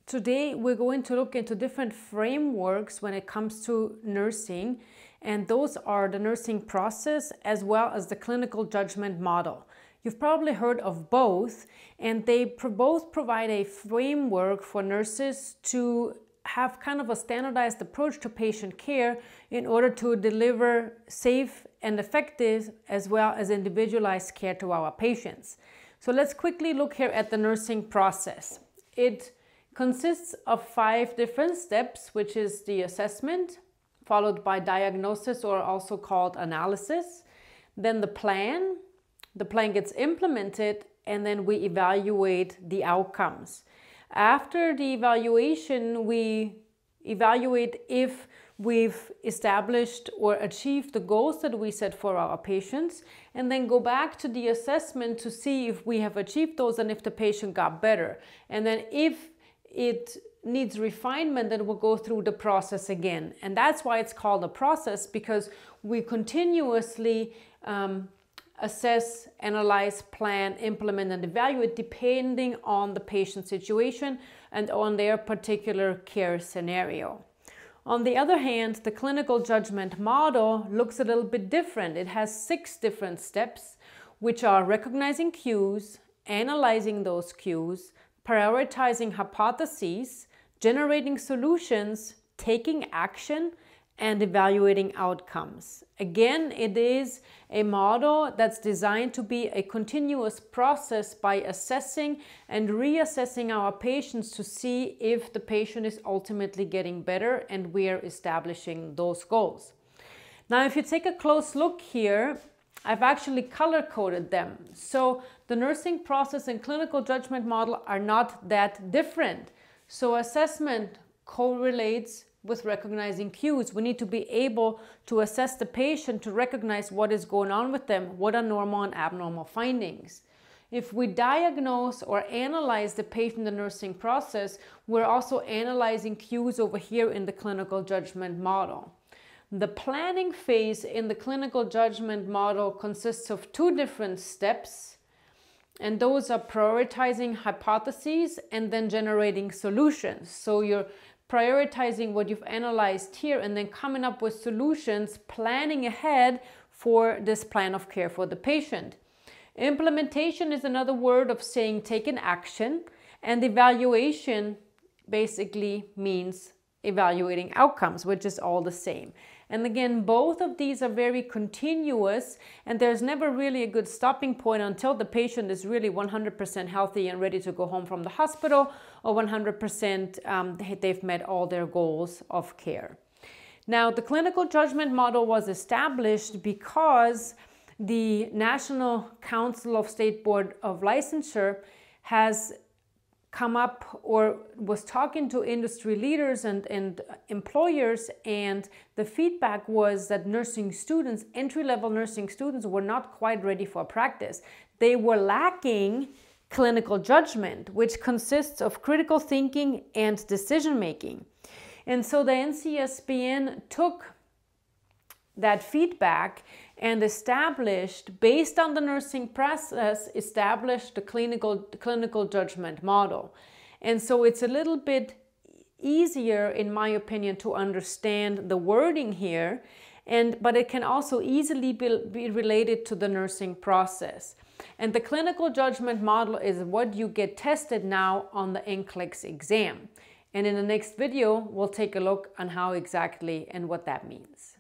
Today we're going to look into different frameworks when it comes to nursing, and those are the nursing process as well as the clinical judgment model. You've probably heard of both, and they both provide a framework for nurses to have kind of a standardized approach to patient care in order to deliver safe and effective as well as individualized care to our patients. So let's quickly look here at the nursing process. It consists of 5 different steps, which is the assessment, followed by diagnosis, or also called analysis. Then the plan gets implemented, and then we evaluate the outcomes. After the evaluation, we evaluate if we've established or achieved the goals that we set for our patients, and then go back to the assessment to see if we have achieved those and if the patient got better. And then if it needs refinement, then we'll go through the process again. And that's why it's called a process, because we continuously assess, analyze, plan, implement, and evaluate depending on the patient situation and on their particular care scenario. On the other hand, the clinical judgment model looks a little bit different. It has 6 different steps, which are recognizing cues, analyzing those cues, prioritizing hypotheses, generating solutions, taking action, and evaluating outcomes. Again, it is a model that's designed to be a continuous process by assessing and reassessing our patients to see if the patient is ultimately getting better, and we are establishing those goals. Now, if you take a close look here, I've actually color-coded them. So the nursing process and clinical judgment model are not that different. So assessment correlates with recognizing cues. We need to be able to assess the patient to recognize what is going on with them, what are normal and abnormal findings. If we diagnose or analyze the patient in the nursing process, we're also analyzing cues over here in the clinical judgment model. The planning phase in the clinical judgment model consists of 2 different steps, and those are prioritizing hypotheses and then generating solutions. So you're prioritizing what you've analyzed here and then coming up with solutions, planning ahead for this plan of care for the patient. Implementation is another word of saying taking action, and evaluation basically means evaluating outcomes, which is all the same. And again, both of these are very continuous, and there's never really a good stopping point until the patient is really 100% healthy and ready to go home from the hospital, or 100% they've met all their goals of care. Now, the clinical judgment model was established because the National Council of State Board of Licensure has come up or was talking to industry leaders and employers, and the feedback was that nursing students, entry-level nursing students, were not quite ready for practice. They were lacking clinical judgment, which consists of critical thinking and decision-making. And so the NCSBN took that feedback and established, based on the nursing process, established the clinical judgment model. And so it's a little bit easier, in my opinion, to understand the wording here, but it can also easily be related to the nursing process. And the clinical judgment model is what you get tested now on the NCLEX exam. And in the next video, we'll take a look on how exactly and what that means.